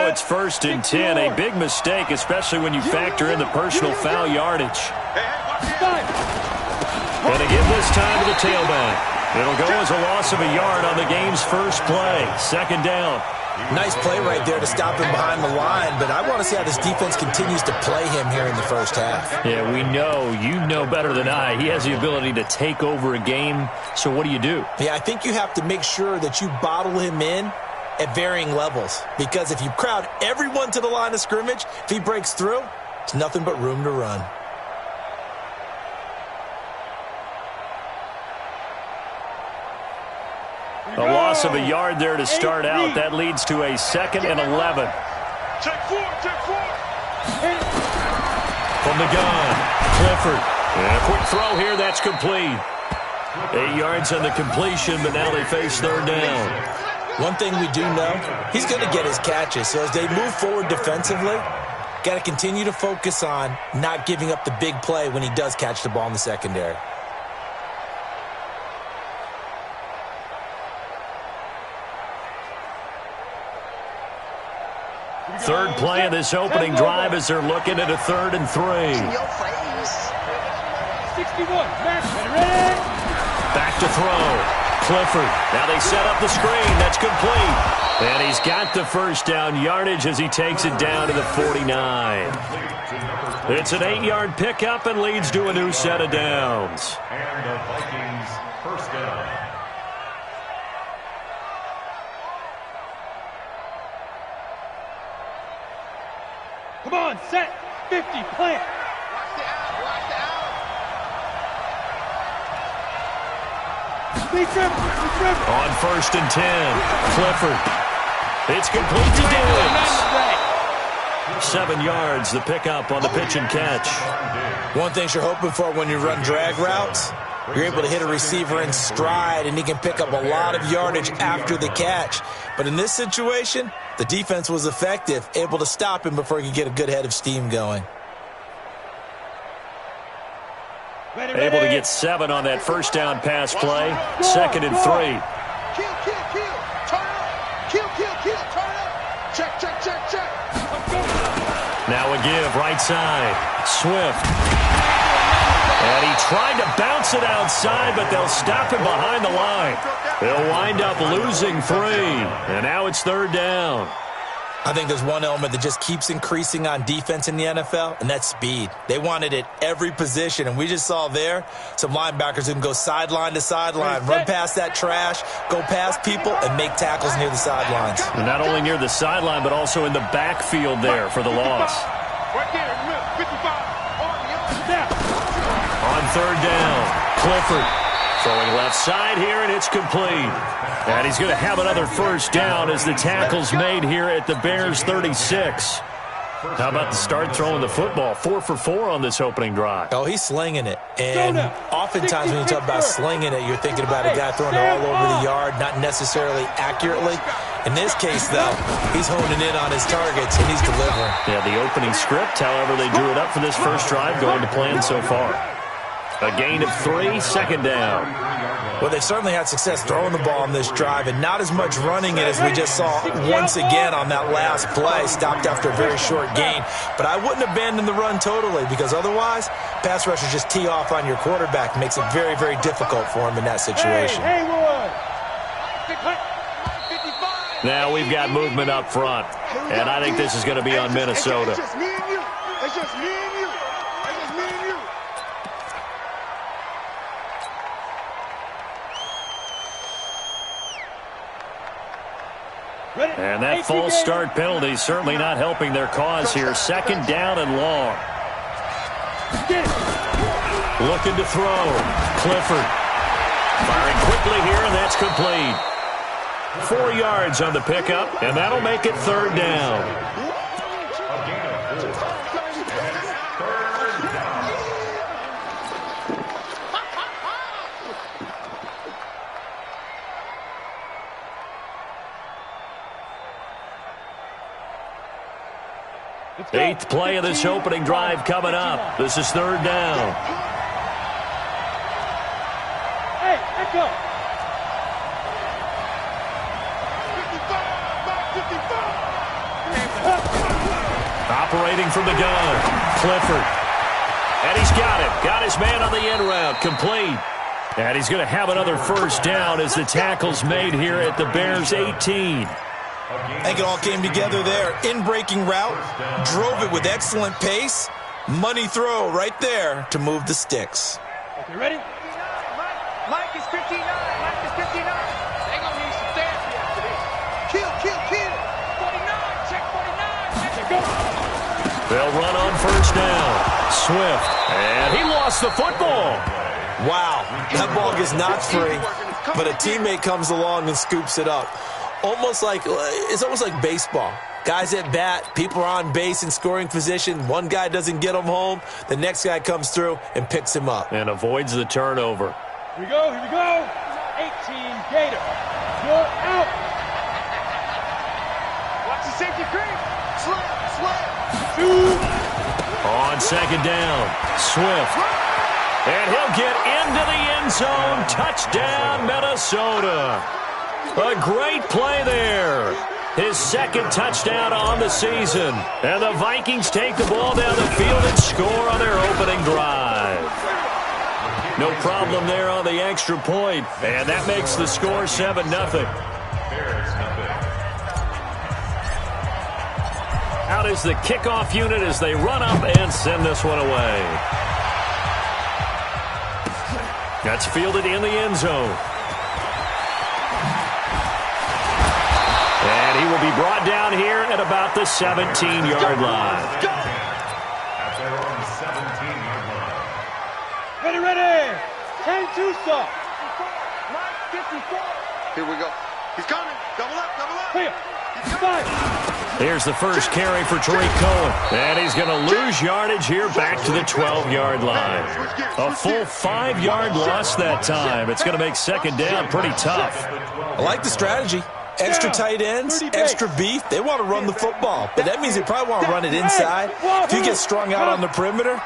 it's 1st and 10. A big mistake, especially when you factor in the personal foul yardage. And again this time to the tailback. It'll go as a loss of a yard on the game's first play. 2nd down. Nice play right there to stop him behind the line, but I want to see how this defense continues to play him here in the first half. Yeah, we know. You know better than I. He has the ability to take over a game, so what do you do? Yeah, I think you have to make sure that you bottle him in at varying levels, because if you crowd everyone to the line of scrimmage, if he breaks through, it's nothing but room to run. A loss of a yard there to start out. That leads to a 2nd and 11. Check four. From the gun, Clifford. And a quick throw here, that's complete. 8 yards on the completion, but now they face 3rd down. One thing we do know, he's going to get his catches. So as they move forward defensively, got to continue to focus on not giving up the big play when he does catch the ball in the secondary. 3rd play of this opening drive as they're looking at a 3rd and 3. 61. Back to throw. Clifford. Now they set up the screen. That's complete. And he's got the 1st down yardage as he takes it down to the 49. It's an 8-yard pickup and leads to a new set of downs. And the Vikings 1st down. Come on, set, 50, plant. Watch the out. On 1st and 10, Clifford. It's complete to Diggs. 7 yards, the pickup on the pitch and catch. One thing you're hoping for when you run drag routes, you're able to hit a receiver in stride, and he can pick up a lot of yardage after the catch. But in this situation, the defense was effective, able to stop him before he could get a good head of steam going. Able to get 7 on that 1st down pass play. 2nd and 3. Kill. Turn up. Kill. Turn up. Check. Now a give, right side. Swift. And he tried to bounce it outside, but they'll stop him behind the line. They'll wind up losing 3. And now it's 3rd down. I think there's one element that just keeps increasing on defense in the NFL, and that's speed. They want it at every position, and we just saw there some linebackers who can go sideline to sideline, run past that trash, go past people, and make tackles near the sidelines. And not only near the sideline, but also in the backfield there for the loss. Right there, 55. On 3rd down, Clifford throwing left side here, and it's complete. And he's going to have another 1st down as the tackle's made here at the Bears' 36. How about the start throwing the football? 4 for 4 on this opening drive. Oh, he's slinging it. And oftentimes when you talk about slinging it, you're thinking about a guy throwing it all over the yard, not necessarily accurately. In this case, though, he's honing in on his targets, and he's delivering. Yeah, the opening script, however, they drew it up for this first drive, going to plan so far. A gain of 3, 2nd down. Well, they've certainly had success throwing the ball on this drive, and not as much running it as we just saw once again on that last play, stopped after a very short gain. But I wouldn't abandon the run totally, because otherwise, pass rushers just tee off on your quarterback. Makes it very, very difficult for him in that situation. Now we've got movement up front, and I think this is going to be on Minnesota. It's just me and you. It's just me and you. And that false start penalty certainly not helping their cause here. 2nd down and long. Looking to throw. Clifford. Firing quickly here, and that's complete. 4 yards on the pickup, and that'll make it 3rd down. Eighth play of this opening drive coming up. This is 3rd down. Hey, let's go. 55. Operating from the gun, Clifford. And he's got it. Got his man on the end route, complete. And he's going to have another first down as the tackle's made here at the Bears' 18. I think it all came together there. In-breaking route, drove it with excellent pace. Money throw right there to move the sticks. Okay, ready? Mike is 59. Mike is 59. They gonna need some therapy after this. Kill. 49. Check 49. Okay, go. They'll run on first down. Swift. And he lost the football. Wow, that ball gets knocked free, but a teammate comes along and scoops it up. It's almost like baseball. Guys at bat, people are on base in scoring position. One guy doesn't get him home. The next guy comes through and picks him up. And avoids the turnover. Here we go. 18 Gator. You're out. Watch the safety green. Slam. 2. On second down, Swift. And he'll get into the end zone. Touchdown, Minnesota. A great play there. His second touchdown on the season. And the Vikings take the ball down the field and score on their opening drive. No problem there on the extra point. And that makes the score 7-0. Out is the kickoff unit as they run up and send this one away. That's fielded in the end zone. And he will be brought down here at about the 17-yard line. At their own 17-yard line. Ready. 10-2 stop. Mike 54. Here we go. He's coming. Double up. Clear. 5. Here's the first carry for Tariq Cohen. And he's going to lose yardage here back to the 12-yard line. A full 5-yard loss that time. It's going to make second down pretty tough. I like the strategy. Extra tight ends, extra beef. They want to run the football, but that means they probably want to run it inside. If you get strung out on the perimeter,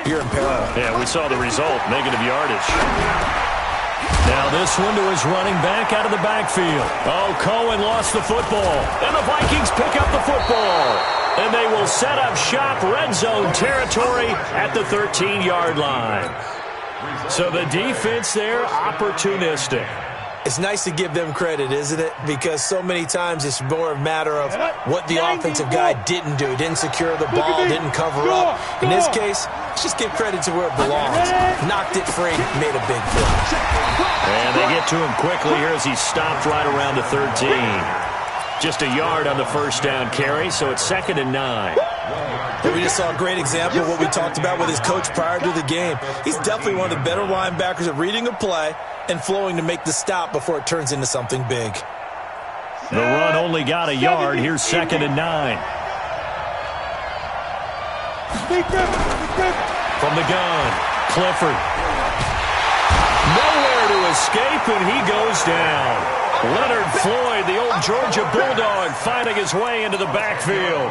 you're in peril. Yeah, we saw the result, negative yardage. Now this one to his running back out of the backfield. Oh, Cohen lost the football. And the Vikings pick up the football. And they will set up shop red zone territory at the 13-yard line. So the defense there, opportunistic. It's nice to give them credit, isn't it? Because so many times it's more a matter of what the offensive guy didn't do. Didn't secure the ball, didn't cover up. In this case, let's just give credit to where it belongs. Knocked it free, made a big play. And they get to him quickly here as he stopped right around the 13. Just a yard on the first down carry, so it's 2nd and 9. And we just saw a great example of what we talked about with his coach prior to the game. He's definitely one of the better linebackers at reading a play and flowing to make the stop before it turns into something big. The run only got a yard. Here's 2nd and 9. From the gun, Clifford. Nowhere to escape, and he goes down. Leonard Floyd, the old Georgia Bulldog, finding his way into the backfield.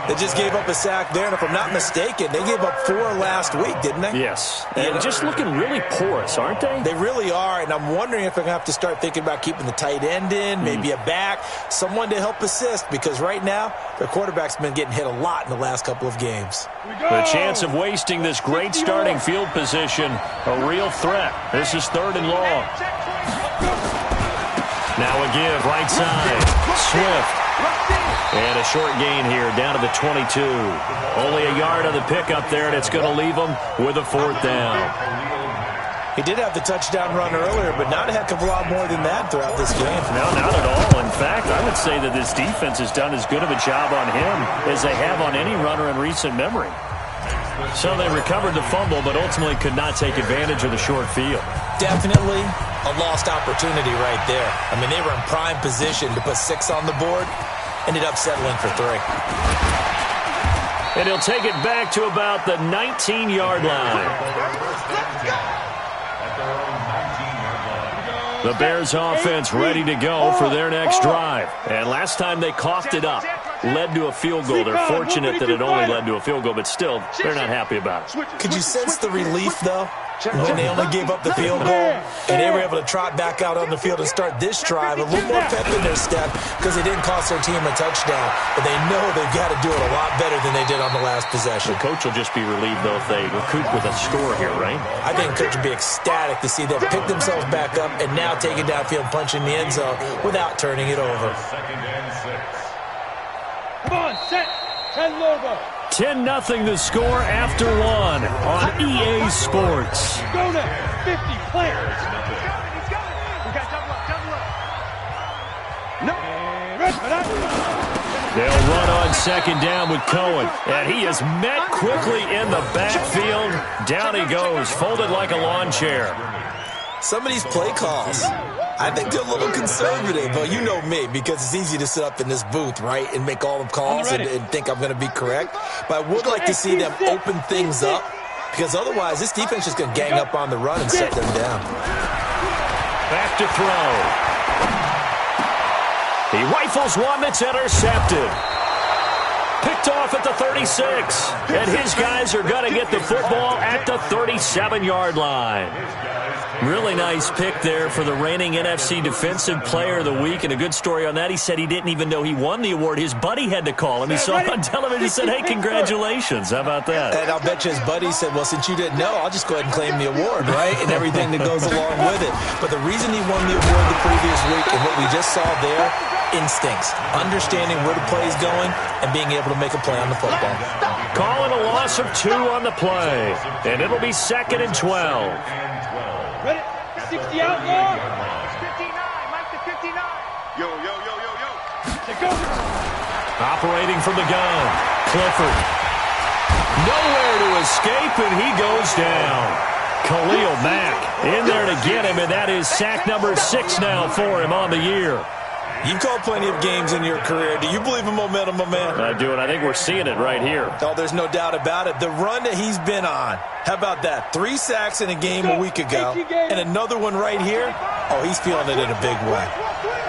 They just gave up a sack there, and if I'm not mistaken, they gave up 4 last week, didn't they? Yes, and just looking really porous, aren't they? They really are, and I'm wondering if they're going to have to start thinking about keeping the tight end in, maybe a back, someone to help assist, because right now, their quarterback's been getting hit a lot in the last couple of games. The chance of wasting this great starting field position, a real threat. This is 3rd and long. Now a give, right side, Swift. And a short gain here, down to the 22. Only a yard on the pickup there, and it's going to leave them with a 4th down. He did have the touchdown run earlier, but not a heck of a lot more than that throughout this game. No, not at all. In fact, I would say that this defense has done as good of a job on him as they have on any runner in recent memory. So they recovered the fumble, but ultimately could not take advantage of the short field. Definitely a lost opportunity right there. I mean, they were in prime position to put 6 on the board. Ended up settling for 3. And he'll take it back to about the 19-yard line. The Bears offense ready to go for their next drive. And last time they coughed it up, led to a field goal. They're fortunate that it only led to a field goal, but still, they're not happy about it. Could you sense the relief, though? when they only gave up the field goal, and they were able to trot back out on the field and start this drive a little more pep in their step because they didn't cost their team a touchdown. But they know they've got to do it a lot better than they did on the last possession. The coach will just be relieved, though, if they recoup with a score here, right? I think the coach would be ecstatic to see them pick themselves back up and now take it downfield and punch in the end zone without turning it over. Second and 6. Come on, set. 10 logo. 10-0 the score after one on EA Sports. Go now. 50 players. He's got it. We got double up. No. They'll run on second down with Cohen. And he is met quickly in the backfield. Down he goes, folded like a lawn chair. Some of these play calls, I think they're a little conservative, but you know me, because it's easy to sit up in this booth, right, and make all the calls and think I'm going to be correct. But I would like to see them open things up, because otherwise this defense is going to gang up on the run and set them down. Back to throw. He rifles one that's intercepted. Picked off at the 36. And his guys are going to get the football at the 37-yard line. Really nice pick there for the reigning NFC Defensive Player of the Week, and a good story on that. He said he didn't even know he won the award. His buddy had to call him. He saw it on television and said, hey, congratulations. How about that? And I'll bet you his buddy said, well, since you didn't know, I'll just go ahead and claim the award, right, and everything that goes along with it. But the reason he won the award the previous week and what we just saw there, instincts, understanding where the play is going and being able to make a play on the football. Calling a loss of 2 on the play, and it'll be 2nd and 12. Ready? 60 outlaw. 59. Mike to 59. Yo. Take over. Operating from the gun, Clifford. Nowhere to escape, and he goes down. Khalil Mack in there to get him, and that is sack number 6 now for him on the year. You've called plenty of games in your career. Do you believe in momentum, my man? I do, and I think we're seeing it right here. Oh, there's no doubt about it. The run that he's been on. How about that? 3 sacks in a game a week ago, and another one right here. Oh, he's feeling it in a big way.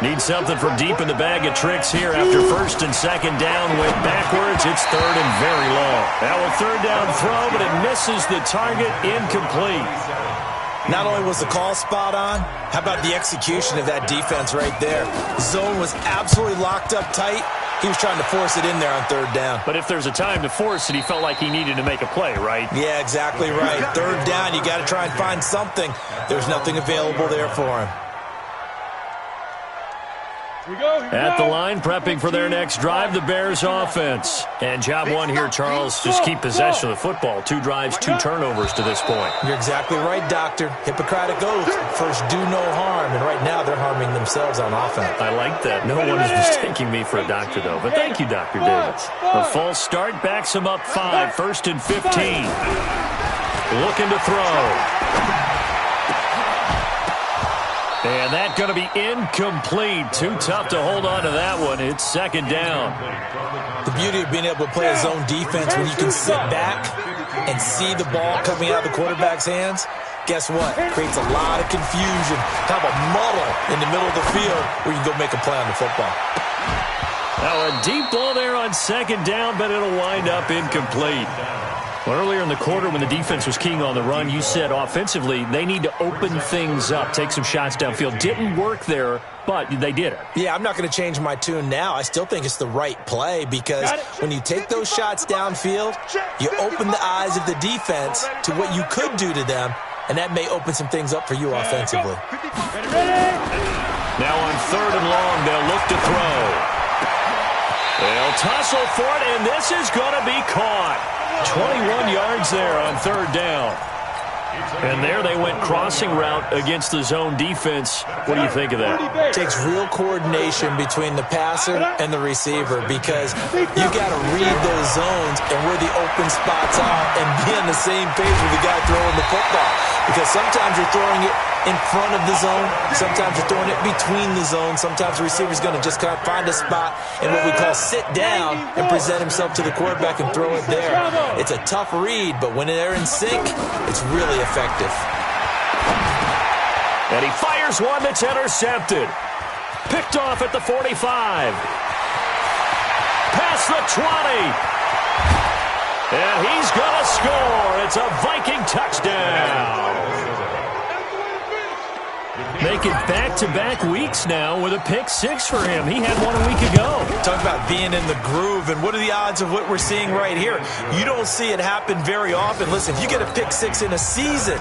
Need something from deep in the bag of tricks here after 1st and 2nd down. Went backwards. It's 3rd and very long. Now a 3rd down throw, but it misses the target. Incomplete. Not only was the call spot on, how about the execution of that defense right there? Zone was absolutely locked up tight. He was trying to force it in there on 3rd down. But if there's a time to force it, he felt like he needed to make a play, right? Yeah, exactly right. 3rd down, you got to try and find something. There's nothing available there for him. At the line, prepping for their next drive, the Bears offense. And job one here, Charles, just keep possession of the football. 2 drives, 2 turnovers to this point. You're exactly right, Doctor. Hippocratic oath. First, do no harm. And right now, they're harming themselves on offense. I like that. No one is mistaking me for a doctor, though. But thank you, Dr. Davis. A false start backs him up 5. 1st and 15. Looking to throw. And that's going to be incomplete. Too tough to hold on to that one. It's 2nd down. The beauty of being able to play a zone defense when you can sit back and see the ball coming out of the quarterback's hands, guess what? It creates a lot of confusion, kind of a muddle in the middle of the field where you can go make a play on the football. Now a deep ball there on 2nd down, but it'll wind up incomplete. Well, earlier in the quarter when the defense was keying on the run, you said offensively they need to open things up, take some shots downfield. Didn't work there, but they did it. Yeah, I'm not going to change my tune now. I still think it's the right play because when you take those shots downfield, you open the eyes of the defense to what you could do to them, and that may open some things up for you offensively. Now on 3rd and long, they'll look to throw. They'll tussle for it, and this is going to be caught. 21 yards there on 3rd down. And there they went crossing route against the zone defense. What do you think of that? It takes real coordination between the passer and the receiver because you got to read those zones and where the open spots are and be on the same page with the guy throwing the football. Because sometimes you're throwing it in front of the zone. Sometimes you're throwing it between the zones. Sometimes the receiver's going to just kind of find a spot and what we call sit down and present himself to the quarterback and throw it there. It's a tough read, but when they're in sync, it's really effective. And he fires one that's intercepted. Picked off at the 45. Past the 20. And he's going to score. It's a Viking touchdown. Making back-to-back weeks now with a pick six for him. He had one a week ago. Talk about being in the groove, and what are the odds of what we're seeing right here? You don't see it happen very often. Listen, if you get a pick six in a season,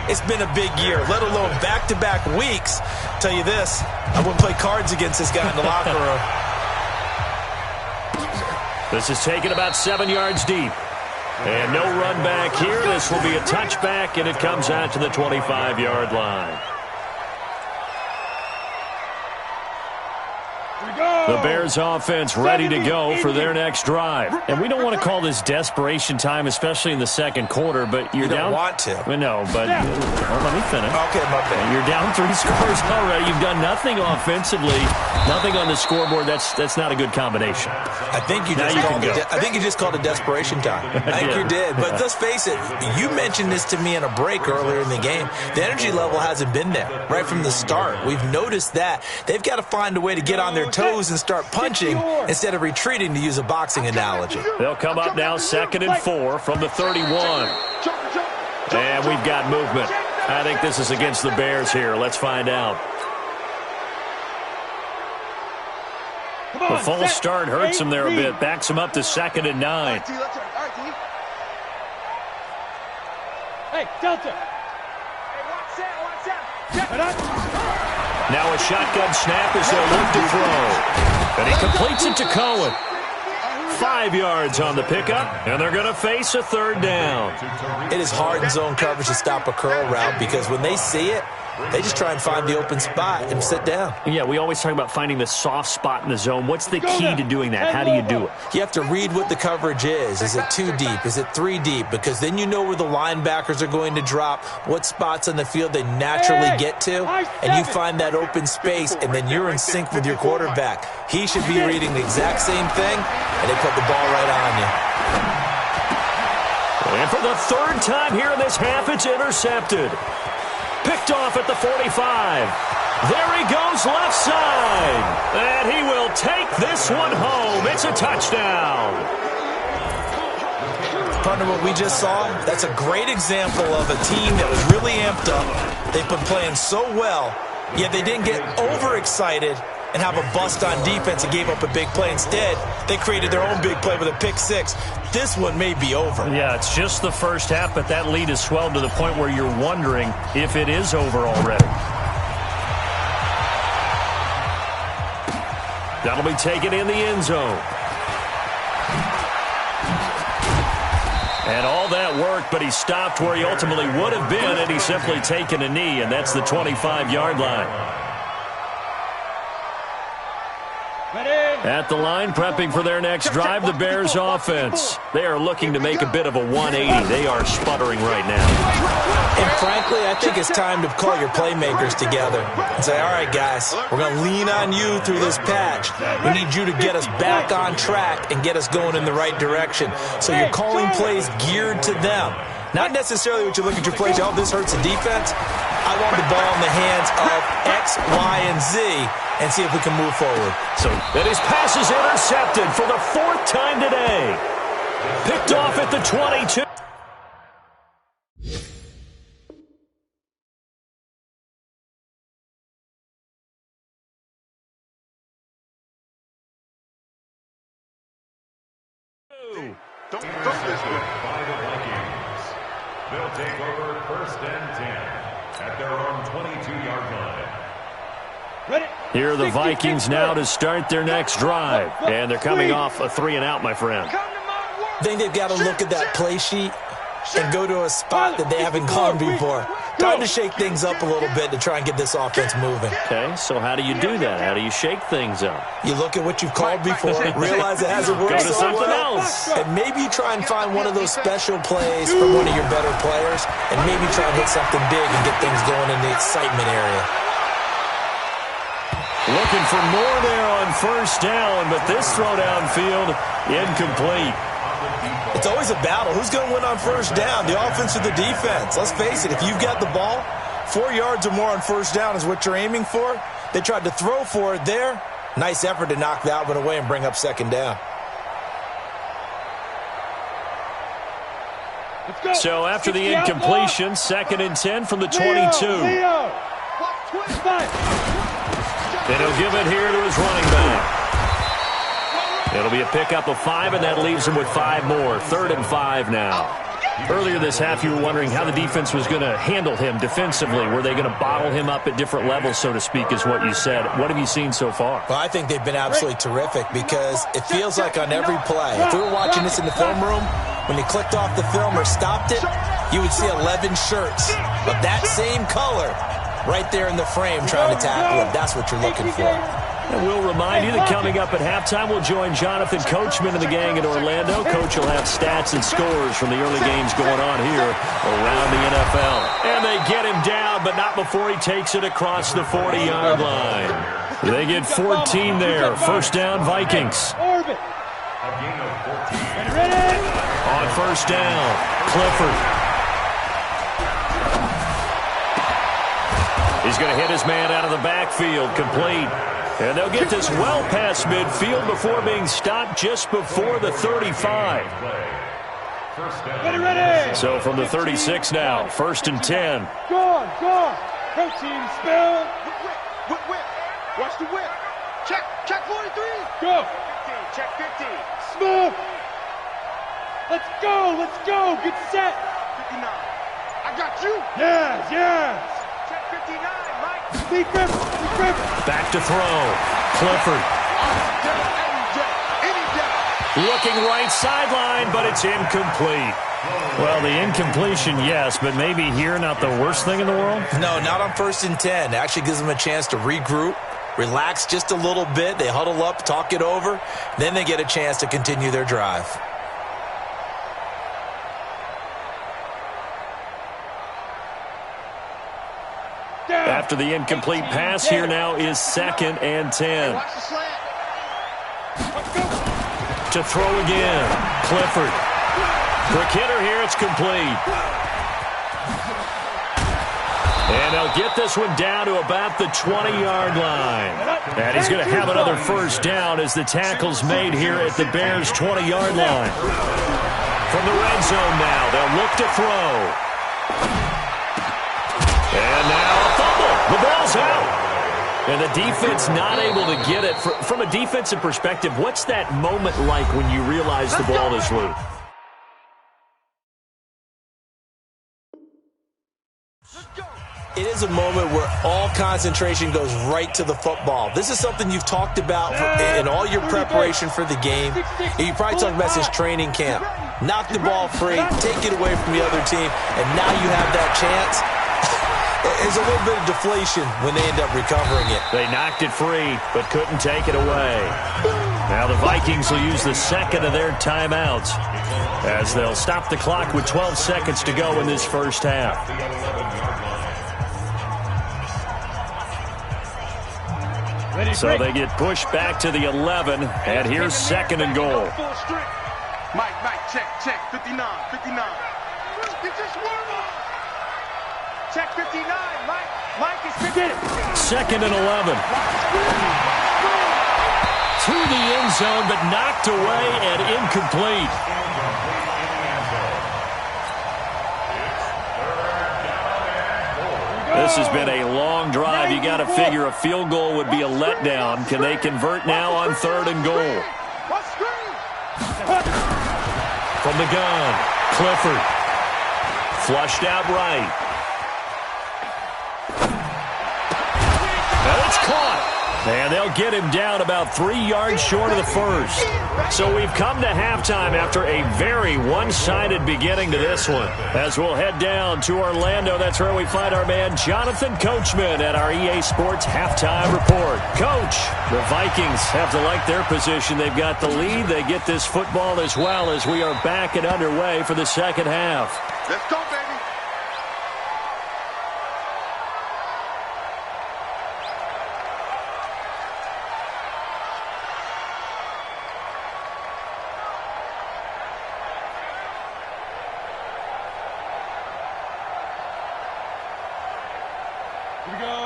it's been a big year, let alone back-to-back weeks. I'll tell you this, I wouldn't play cards against this guy in the locker room. This is taken about 7 yards deep. And no run back here. This will be a touchback, and it comes out to the 25-yard line. The Bears offense ready to go for their next drive. And we don't want to call this desperation time, especially in the second quarter, but you're down. You don't want to. Well, no, but let me finish. Okay, my bad. You're down 3 scores already. You've done nothing offensively, nothing on the scoreboard. That's not a good combination. I think you just called it desperation time. I think you did. But let's face it, you mentioned this to me in a break earlier in the game. The energy level hasn't been there right from the start. We've noticed that. They've got to find a way to get on their toes and start punching instead of retreating, to use a boxing analogy. They'll come up now 2nd and 4 from the 31. And we've got movement. I think this is against the Bears here. Let's find out. The false start hurts him there a bit. Backs him up to 2nd and 9. Hey, Delta. Now a shotgun snap as they'll look to throw. And he completes it to Cohen. 5 yards on the pickup, and they're going to face a 3rd down. It is hard in zone coverage to stop a curl route because when they see it, they just try and find the open spot and sit down. Yeah, we always talk about finding the soft spot in the zone. What's the key to doing that? How do you do it? You have to read what the coverage is. Is it 2 deep? Is it 3 deep? Because then you know where the linebackers are going to drop, what spots on the field they naturally get to, and you find that open space, and then you're in sync with your quarterback. He should be reading the exact same thing, and they put the ball right on you. And for the 3rd time here in this half, it's intercepted. Picked off at the 45. There he goes left side. And he will take this one home. It's a touchdown. Partner, what we just saw, that's a great example of a team that was really amped up. They've been playing so well, yet they didn't get overexcited and have a bust on defense and gave up a big play. Instead, they created their own big play with a pick six. This one may be over. Yeah, it's just the first half, but that lead has swelled to the point where you're wondering if it is over already. That'll be taken in the end zone. And all that worked, but he stopped where he ultimately would have been, and he's simply taken a knee, and that's the 25-yard line. At the line, prepping for their next drive, the Bears offense. They are looking to make a bit of a 180. They are sputtering right now. And frankly, I think it's time to call your playmakers together and say, all right, guys, we're going to lean on you through this patch. We need you to get us back on track and get us going in the right direction. So you're calling plays geared to them. Not necessarily what you look at your plays, oh, this hurts the defense. I want the ball in the hands of X, Y, and Z and see if we can move forward. So that his pass is intercepted for the 4th time today. Picked off at the 22. Don't by the Vikings. They'll take over 1st and 10 at their own 22-yard line. Here are the Vikings now to start their next drive. And they're coming off a 3-and-out, my friend. I think they've got to look at that play sheet and go to a spot that they haven't gone before. Time to shake things up a little bit to try and get this offense moving. Okay, so how do you do that? How do you shake things up? You look at what you've called before, realize it hasn't worked Go to so something well, else. and maybe you try and find one of those special plays from one of your better players, and maybe try and hit something big and get things going in the excitement area. Looking for more there on 1st down, but this throw downfield incomplete. It's always a battle. Who's going to win on 1st down, the offense or the defense? Let's face it, if you've got the ball, 4 yards or more on 1st down is what you're aiming for. They tried to throw for it there. Nice effort to knock that one away and bring up 2nd down. Let's go. So after the incompletion, 2nd and 10 from the 22. Leo. And he'll give it here to his running back. It'll be a pickup of 5, and that leaves him with 5 more. 3rd and 5 now. Earlier this half, you were wondering how the defense was going to handle him defensively. Were they going to bottle him up at different levels, so to speak, is what you said. What have you seen so far? Well, I think they've been absolutely terrific because it feels like on every play, if we were watching this in the film room, when he clicked off the film or stopped it, you would see 11 shirts of that same color right there in the frame trying to tackle him. That's what you're looking for. And we'll remind you that coming up at halftime, we'll join Jonathan Coachman and the gang in Orlando. Coach will have stats and scores from the early games going on here around the NFL. And they get him down, but not before he takes it across the 40-yard line. They get 14 there. 1st down, Vikings. Orbit. Ready? On 1st down, Clifford. He's going to hit his man out of the backfield, complete. And they'll get this well past midfield before being stopped just before the 35. Ready. So from the 36 now, 1st and 10. Gone. Protein spill. Whip. Watch the whip. Check 43. Go. 15. Check 15. Smooth. Let's go. Get set. 59. I got you. Yes. Check 59, Mike. Speak grip. Back to throw. Clifford. Any day. Looking right sideline, but it's incomplete. Well, the incompletion, yes, but maybe here not the worst thing in the world? No, not on 1st and 10. It actually gives them a chance to regroup, relax just a little bit. They huddle up, talk it over. Then they get a chance to continue their drive. After the incomplete pass, here now is 2nd and 10. Watch the slant. To throw again, Clifford. Quick hitter here, it's complete. And they'll get this one down to about the 20-yard line. And he's going to have another 1st down as the tackle's made here at the Bears' 20-yard line. From the red zone now, they'll look to throw. And now a fumble. The ball's out. And the defense not able to get it. From a defensive perspective, what's that moment like when you realize the ball is loose? It is a moment where all concentration goes right to the football. This is something you've talked about in all your preparation for the game. You probably talked about since training camp. Knock the ball free, take it away from the other team, and now you have that chance. There's a little bit of deflation when they end up recovering it. They knocked it free, but couldn't take it away. Now the Vikings will use the 2nd of their timeouts as they'll stop the clock with 12 seconds to go in this 1st half. So they get pushed back to the 11, and here's 2nd and goal. Mike, check, 59. Get this one on. Check 59, Mike is 50. 2nd and 11. To the end zone, but knocked away and incomplete. This has been a long drive. You got to figure a field goal would be a letdown. Can they convert now on 3rd and goal? From the gun, Clifford. Flushed out right. And it's caught. And they'll get him down about 3 yards short of the 1st. So we've come to halftime after a very one-sided beginning to this one. As we'll head down to Orlando, that's where we find our man Jonathan Coachman at our EA Sports Halftime Report. Coach, the Vikings have to like their position. They've got the lead. They get this football as well as we are back and underway for the 2nd half. Let's go, baby.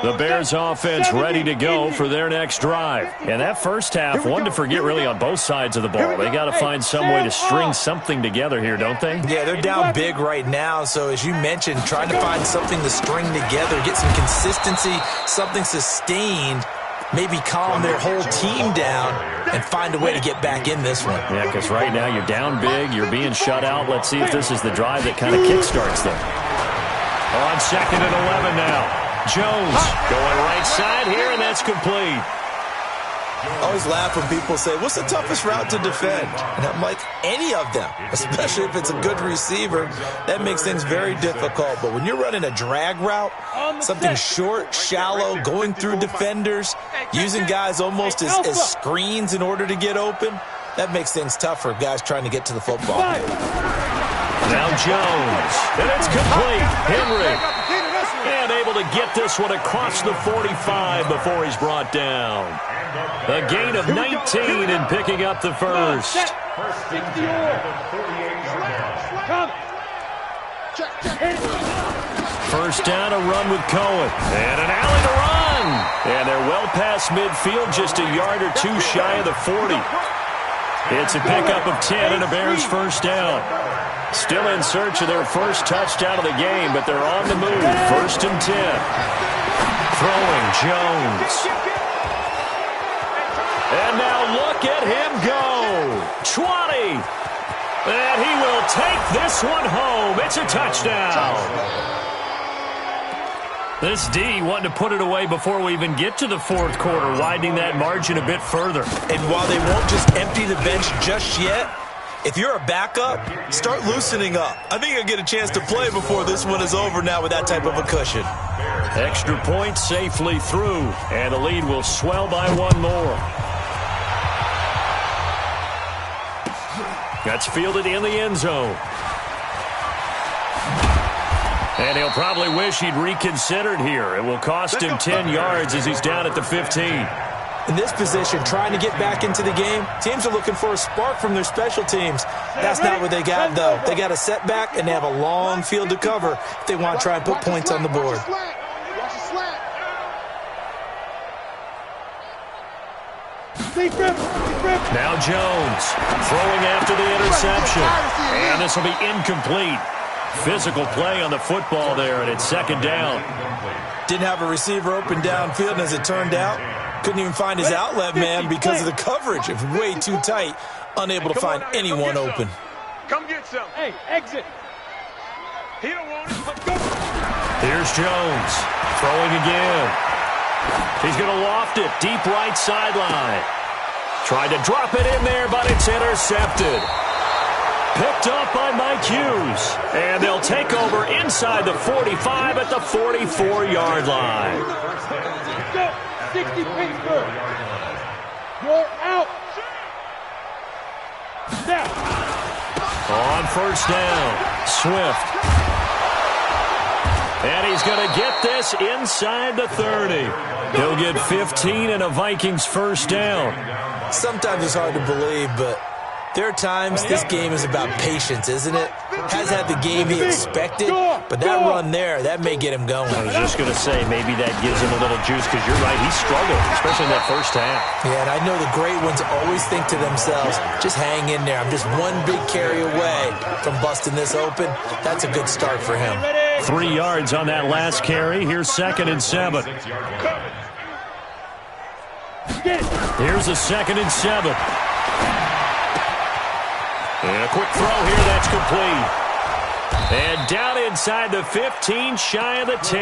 The Bears offense ready to go for their next drive. And that first half, one to forget really on both sides of the ball. They got to find some way to string something together here, don't they? Yeah, they're down big right now. So as you mentioned, trying to find something to string together, get some consistency, something sustained, maybe calm their whole team down and find a way to get back in this one. Yeah, because right now you're down big, you're being shut out. Let's see if this is the drive that kind of kickstarts them. On 2nd and 11 now. Jones going right side here, and that's complete. I always laugh when people say, what's the toughest route to defend? And I'm like, any of them, especially if it's a good receiver. That makes things very difficult. But when you're running a drag route, something short, shallow, going through defenders, using guys almost as screens in order to get open, that makes things tough for guys trying to get to the football. Now Jones, and it's complete. Henry, and able to get this one across the 45 before he's brought down. A gain of 19 and picking up the first. First down, a run with Cohen. And an alley to run. And they're well past midfield, just a yard or two shy of the 40. It's a pickup of 10 and a Bears first down. Still in search of their first touchdown of the game, but they're on the move. 1st and 10. Throwing Jones. And now look at him go. 20. And he will take this one home. It's a touchdown. This D wanting to put it away before we even get to the 4th quarter, widening that margin a bit further. And while they won't just empty the bench just yet, if you're a backup, start loosening up. I think you'll get a chance to play before this one is over now with that type of a cushion. Extra point safely through, and the lead will swell by one more. That's fielded in the end zone. And he'll probably wish he'd reconsidered here. It will cost him 10 yards as he's down at the 15. In this position, trying to get back into the game, teams are looking for a spark from their special teams. That's not what they got, though. They got a setback, and they have a long field to cover if they want to try and put points on the board. Now Jones throwing after the interception. And this will be incomplete. Physical play on the football there, and it's 2nd down. Didn't have a receiver open downfield, and as it turned out, couldn't even find his outlet man because of the coverage. It was way too tight, unable to find anyone open. Come get some. Hey, exit. He don't want it. Here's Jones throwing again. He's going to loft it deep right sideline. Tried to drop it in there, but it's intercepted. Picked up by Mike Hughes. And they'll take over inside the 45 at the 44-yard line. 60 Pittsburgh. You're out. Snap. On 1st down, Swift. And he's going to get this inside the 30. He'll get 15 and a Vikings first down. Sometimes it's hard to believe, but there are times this game is about patience, isn't it? Has had the game he expected, but that run there, that may get him going. I was just going to say, maybe that gives him a little juice, because you're right, he struggled, especially in that first half. Yeah, and I know the great ones always think to themselves, just hang in there. I'm just one big carry away from busting this open. That's a good start for him. 3 yards on that last carry. Here's 2nd and 7. Here's a 2nd and 7. And a quick throw here, that's complete. And down inside the 15, shy of the 10.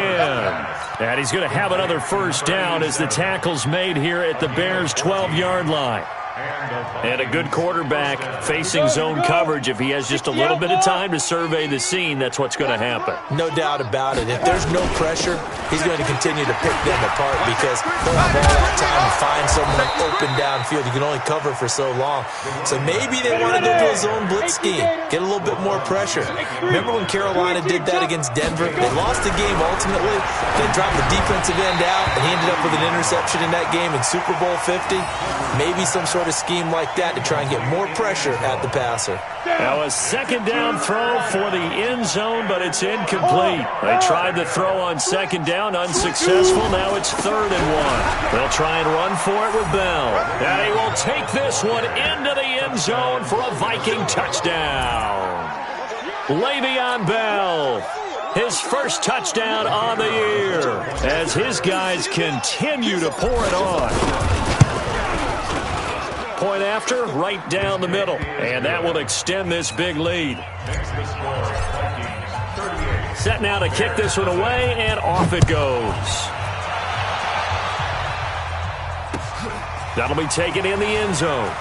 And he's going to have another first down as the tackle's made here at the Bears' 12-yard line. And a good quarterback facing zone coverage. If he has just a little bit of time to survey the scene, that's what's going to happen. No doubt about it. If there's no pressure, he's going to continue to pick them apart because he'll have all that time to find someone open downfield. You can only cover for so long. So maybe they want to go to a zone blitz scheme, get a little bit more pressure. Remember when Carolina did that against Denver? They lost the game ultimately. They dropped the defensive end out, and he ended up with an interception in that game in Super Bowl 50. Maybe some sort of a scheme like that to try and get more pressure at the passer. Now a second down throw for the end zone, but it's incomplete. They tried to throw on second down, unsuccessful. Now it's 3rd and 1. They'll try and run for it with Bell. And he will take this one into the end zone for a Viking touchdown. Le'Veon Bell, his first touchdown on the year, as his guys continue to pour it on. Point after, right down the middle, and that will extend this big lead. Set now to kick this one away, and off it goes. That'll be taken in the end zone.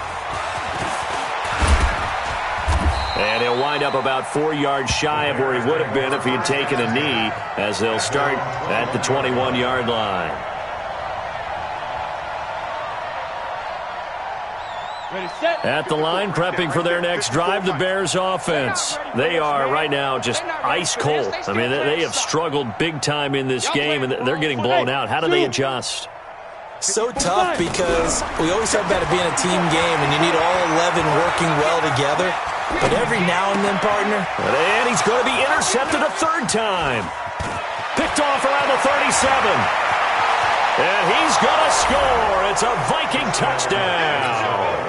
And he'll wind up about 4 yards shy of where he would have been if he had taken a knee, as they'll start at the 21-yard line. At the line, prepping for their next drive, the Bears offense. They are right now just ice cold. I mean, they have struggled big time in this game, and they're getting blown out. How do they adjust? So tough, because we always talk about it being a team game, and you need all 11 working well together. But every now and then, partner. And he's going to be intercepted a 3rd time. Picked off around the 37. And he's going to score. It's a Viking touchdown.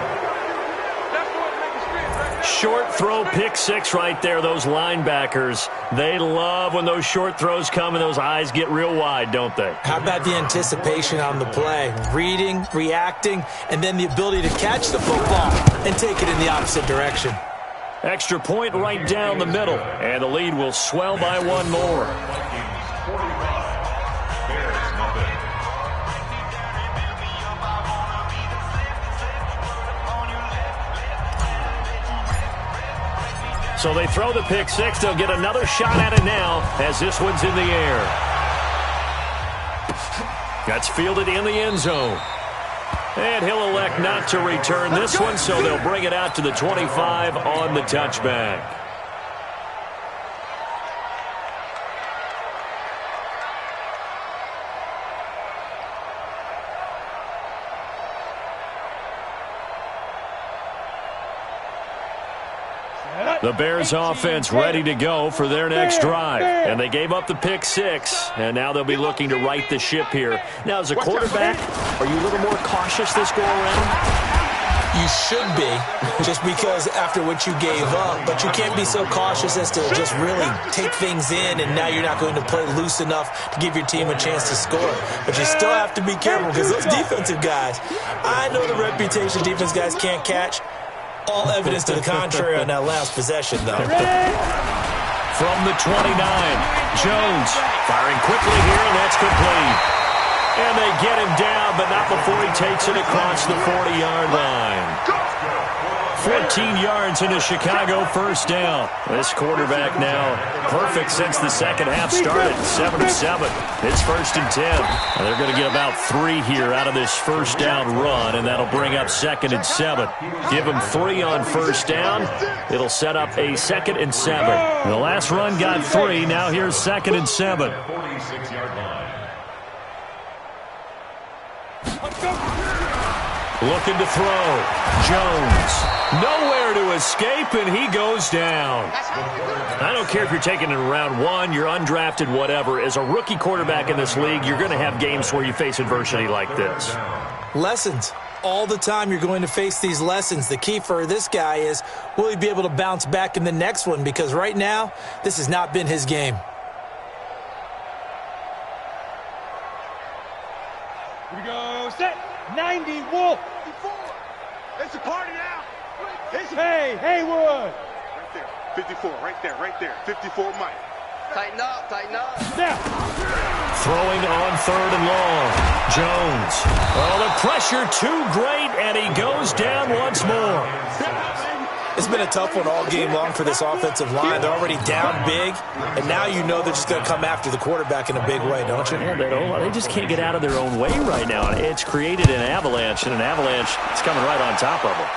Short throw, pick 6 right there. Those linebackers, they love when those short throws come and those eyes get real wide, don't they? How about the anticipation on the play? Reading, reacting, and then the ability to catch the football and take it in the opposite direction. Extra point right down the middle, and the lead will swell by 1 more. So they throw the pick 6. They'll get another shot at it now as this one's in the air. That's fielded in the end zone. And he'll elect not to return this one, so they'll bring it out to the 25 on the touchback. The Bears offense ready to go for their next drive. And they gave up the pick 6, and now they'll be looking to right the ship here. Now, as a quarterback, are you a little more cautious this go-around? You should be, just because after what you gave up. But you can't be so cautious as to just really take things in, and now you're not going to play loose enough to give your team a chance to score. But you still have to be careful, because those defensive guys, I know the reputation defense guys can't catch. All evidence to the contrary on that last possession, though. From the 29, Jones firing quickly here, and that's complete. And they get him down, but not before he takes it across the 40-yard line. 14 yards in a Chicago first down. This quarterback now perfect since the second half started. 7-7. It's 1st and 10. And they're going to get about 3 here out of this first down run, and that'll bring up 2nd and 7. Give them 3 on first down. It'll set up a 2nd and 7. The last run got 3. Now here's 2nd and 7. 46-yard line. Looking to throw. Jones. Nowhere to escape, and he goes down. I don't care if you're taking it in round 1, you're undrafted, whatever. As a rookie quarterback in this league, you're going to have games where you face adversity like this. Lessons. All the time you're going to face these lessons. The key for this guy is, will he be able to bounce back in the next one? Because right now, this has not been his game. Here we go. Set. 90, Wolf. It's a party now. Hey, Haywood. Right there. 54, right there. 54, Mike. Tighten up. Now. Throwing on 3rd and long. Jones. Oh, the pressure too great, and he goes down once more. It's been a tough one all game long for this offensive line. They're already down big, and now you know they're just going to come after the quarterback in a big way, don't you? Yeah, they just can't get out of their own way right now. It's created an avalanche, and an avalanche is coming right on top of them.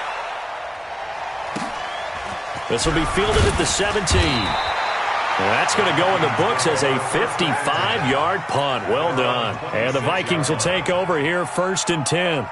This will be fielded at the 17. And that's going to go in the books as a 55-yard punt. Well done. And the Vikings will take over here 1st and 10.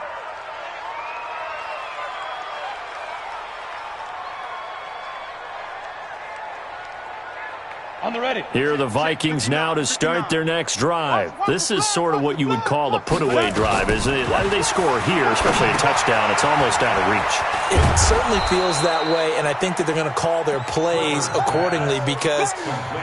On the ready. Here are the Vikings now to start their next drive. This is sort of what you would call a put-away drive, isn't it? They score here, especially a touchdown. It's almost out of reach. It certainly feels that way, and I think that they're going to call their plays accordingly because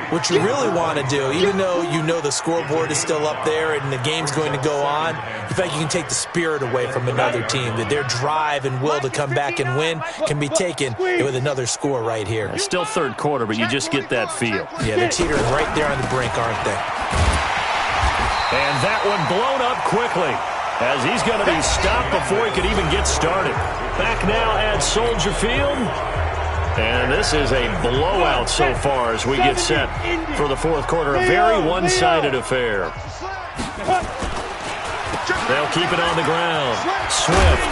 what you really want to do, even though you know the scoreboard is still up there and the game's going to go on, in fact, you can take the spirit away from another team, that their drive and will to come back and win can be taken with another score right here. It's still third quarter, but you just get that feel. Yeah, they're teetering right there on the brink, aren't they? And that one blown up quickly as he's going to be stopped before he could even get started. Back now at Soldier Field. And this is a blowout so far as we get set for the fourth quarter. A very one-sided affair. They'll keep it on the ground. Swift.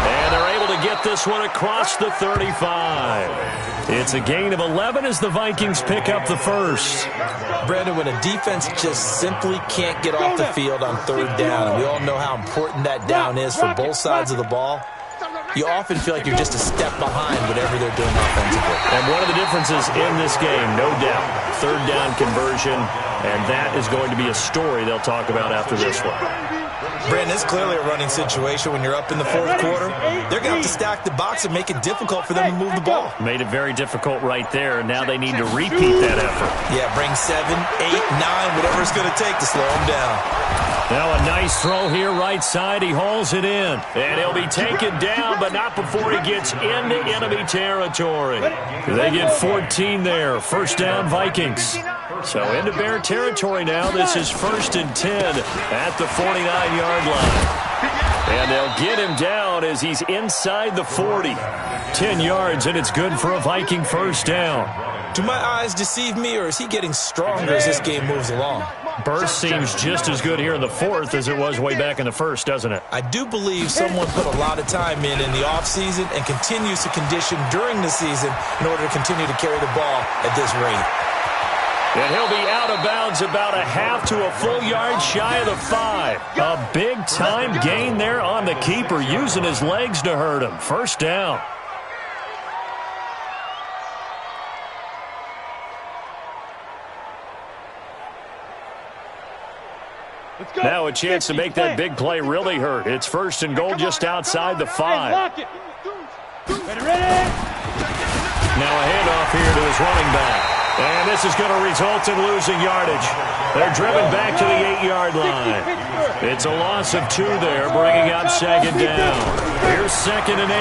And they're able to get this one across the 35. It's a gain of 11 as the Vikings pick up the first. Brandon, when a defense just simply can't get off the field on third down, and we all know how important that down is for both sides of the ball, you often feel like you're just a step behind whatever they're doing offensively. And one of the differences in this game, no doubt, third down conversion, and that is going to be a story they'll talk about after this one. Brandon, it's clearly a running situation when you're up in the fourth quarter. They're going to have to stack the box and make it difficult for them to move the ball. Made it very difficult right there, and now they need to repeat that effort. Yeah, bring 7, 8, 9, whatever it's going to take to slow them down. Now a nice throw here right side. He hauls it in, and he'll be taken down, but not before he gets into enemy territory. They get 14 there. First down, Vikings. So into Bear territory now. This is 1st and 10 at the 49-yard line. And they'll get him down as he's inside the 40. 10 yards, and it's good for a Viking first down. Do my eyes deceive me, or is he getting stronger as this game moves along? Burst seems just as good here in the fourth as it was way back in the first, doesn't it? I do believe someone put a lot of time in the offseason and continues to condition during the season in order to continue to carry the ball at this rate. And he'll be out of bounds about a half to a full yard shy of the 5. A big-time gain there on the keeper, using his legs to hurt him. First down. Now a chance to make that big play really hurt. It's 1st and goal just outside the 5. Now a handoff here to his running back. And this is going to result in losing yardage. They're driven back to the 8-yard line. It's a loss of 2 there, bringing up 2nd down. Here's 2nd and 8.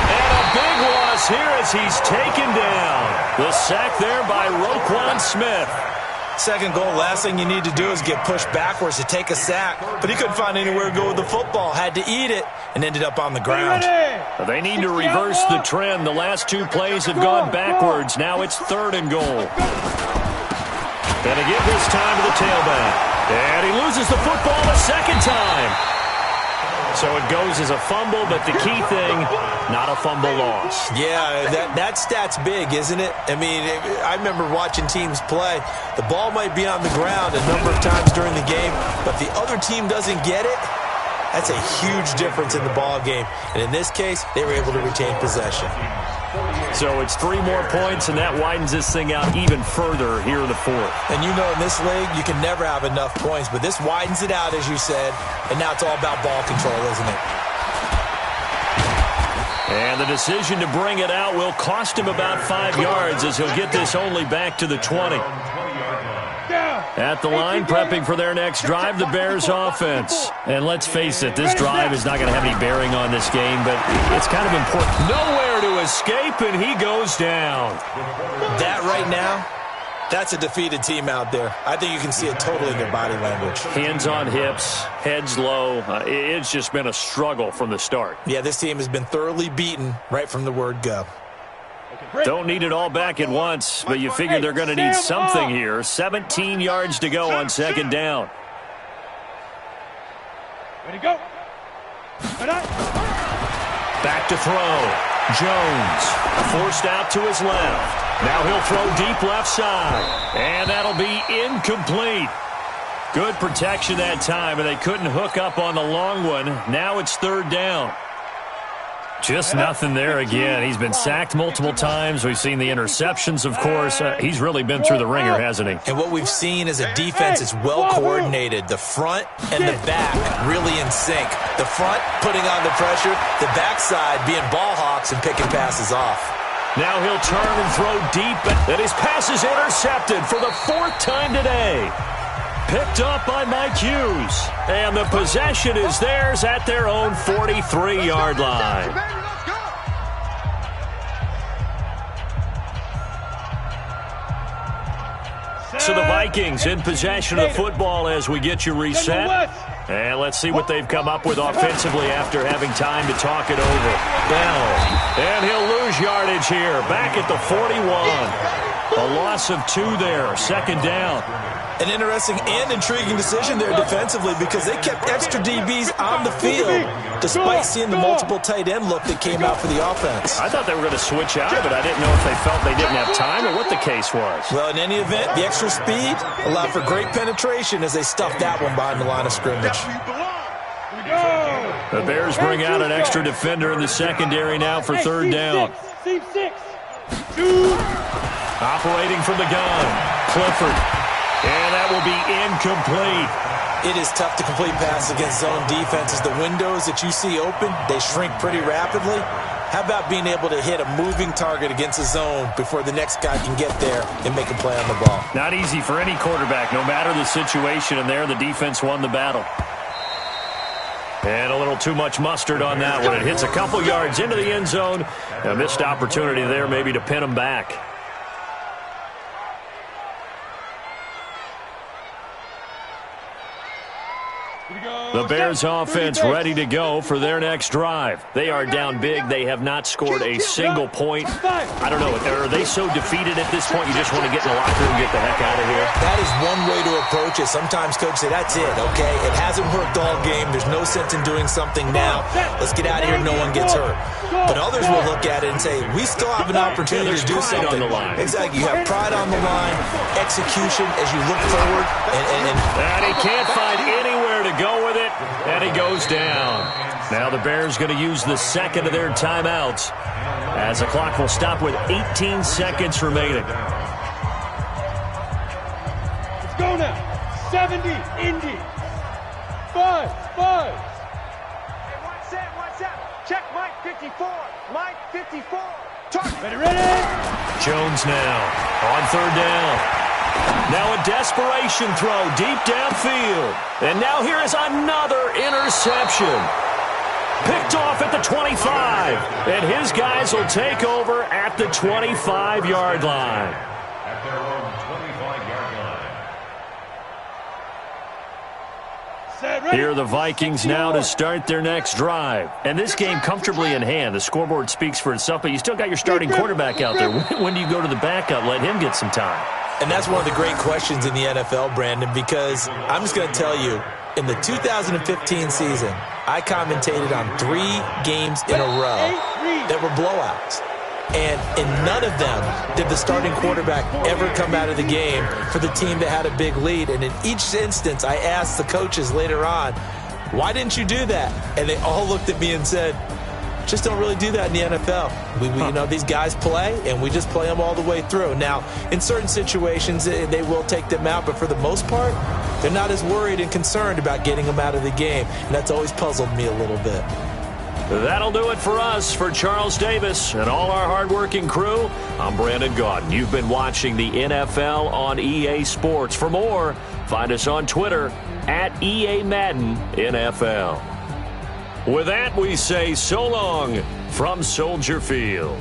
And a big loss here as he's taken down. The sack there by Roquan Smith. 2nd goal, last thing you need to do is get pushed backwards to take a sack. But he couldn't find anywhere to go with the football. Had to eat it and ended up on the ground. They need to reverse the trend. The last 2 plays have gone backwards. Now it's 3rd and goal. Gonna give this time to the tailback. And he loses the football a 2nd time. So it goes as a fumble, but the key thing, not a fumble loss. Yeah, that stat's big, isn't it? I mean, I remember watching teams play. The ball might be on the ground a number of times during the game, but the other team doesn't get it. That's a huge difference in the ball game. And in this case, they were able to retain possession. So it's 3 more points, and that widens this thing out even further here in the fourth. And you know in this league, you can never have enough points, but this widens it out, as you said, and now it's all about ball control, isn't it? And the decision to bring it out will cost him about 5 yards as he'll get this only back to the 20. At the line, prepping for their next drive, the Bears offense. And let's face it, this drive is not going to have any bearing on this game, but it's kind of important. Nowhere to escape, and he goes down. That right now, that's a defeated team out there. I think you can see it totally in their body language. Hands on hips, heads low. It's just been a struggle from the start. Yeah, this team has been thoroughly beaten right from the word go. Don't need it all back at once, but you figure they're going to need something here. 17 yards to go on 2nd down. Ready, go. Back to throw. Jones forced out to his left. Now he'll throw deep left side. And that'll be incomplete. Good protection that time, and they couldn't hook up on the long one. Now it's 3rd down. Just nothing there again. He's been sacked multiple times. We've seen the interceptions, of course. He's really been through the ringer, hasn't he? And what we've seen is a defense is well coordinated. The front and the back really in sync. The front putting on the pressure, the backside being ball hawks and picking passes off. Now he'll turn and throw deep, and his pass is intercepted for the 4th time today. Picked up by Mike Hughes. And the possession is theirs at their own 43-yard line. So the Vikings in possession of football as we get you reset. And let's see what they've come up with offensively after having time to talk it over. Bell. And he'll lose yardage here. Back at the 41. A loss of 2 there. 2nd down. An interesting and intriguing decision there defensively because they kept extra DBs on the field despite seeing the multiple tight end look that came out for the offense. I thought they were going to switch out, but I didn't know if they felt they didn't have time or what the case was. Well, in any event, the extra speed allowed for great penetration as they stuffed that one behind the line of scrimmage. The Bears bring out an extra defender in the secondary now for 3rd down. Operating from the gun, Clifford. And that will be incomplete. It is tough to complete passes against zone defenses. The windows that you see open, they shrink pretty rapidly. How about being able to hit a moving target against a zone before the next guy can get there and make a play on the ball? Not easy for any quarterback, no matter the situation. And there, the defense won the battle. And a little too much mustard on that one. It hits a couple yards into the end zone. A missed opportunity there maybe to pin him back. The Bears offense ready to go for their next drive. They are down big. They have not scored a single point. I don't know. Are they so defeated at this point you just want to get in the locker room and get the heck out of here? That is one way to approach it. Sometimes coaches say, that's it, okay? It hasn't worked all game. There's no sense in doing something now. Let's get out of here. No one gets hurt. But others will look at it and say, we still have an opportunity to do something. On the line. Exactly. You have pride on the line, execution as you look forward. And he can't find anywhere to go with it, and he goes down. Now the Bears going to use the 2nd of their timeouts as the clock will stop with 18 seconds remaining. Let's go now. 70, Indy. 5. Hey, watch out. Check Mike 54. Mike 54. Ready. Jones now on 3rd down. Now a desperation throw deep downfield. And now here is another interception. Picked off at the 25. And his guys will take over at the 25-yard line. At their own 25-yard line. Here are the Vikings now to start their next drive. And this game comfortably in hand. The scoreboard speaks for itself, but you still got your starting quarterback out there. When do you go to the backup? Let him get some time. And that's one of the great questions in the NFL, Brandon, because I'm just going to tell you, in the 2015 season, I commentated on 3 games in a row that were blowouts. And in none of them did the starting quarterback ever come out of the game for the team that had a big lead. And in each instance, I asked the coaches later on, why didn't you do that? And they all looked at me and said, just don't really do that in the NFL. You know, these guys play, and we just play them all the way through. Now, in certain situations, they will take them out, but for the most part, they're not as worried and concerned about getting them out of the game. And that's always puzzled me a little bit. That'll do it for us. For Charles Davis and all our hardworking crew, I'm Brandon Gaudin. You've been watching the NFL on EA Sports. For more, find us on Twitter at EA Madden NFL. With that, we say so long from Soldier Field.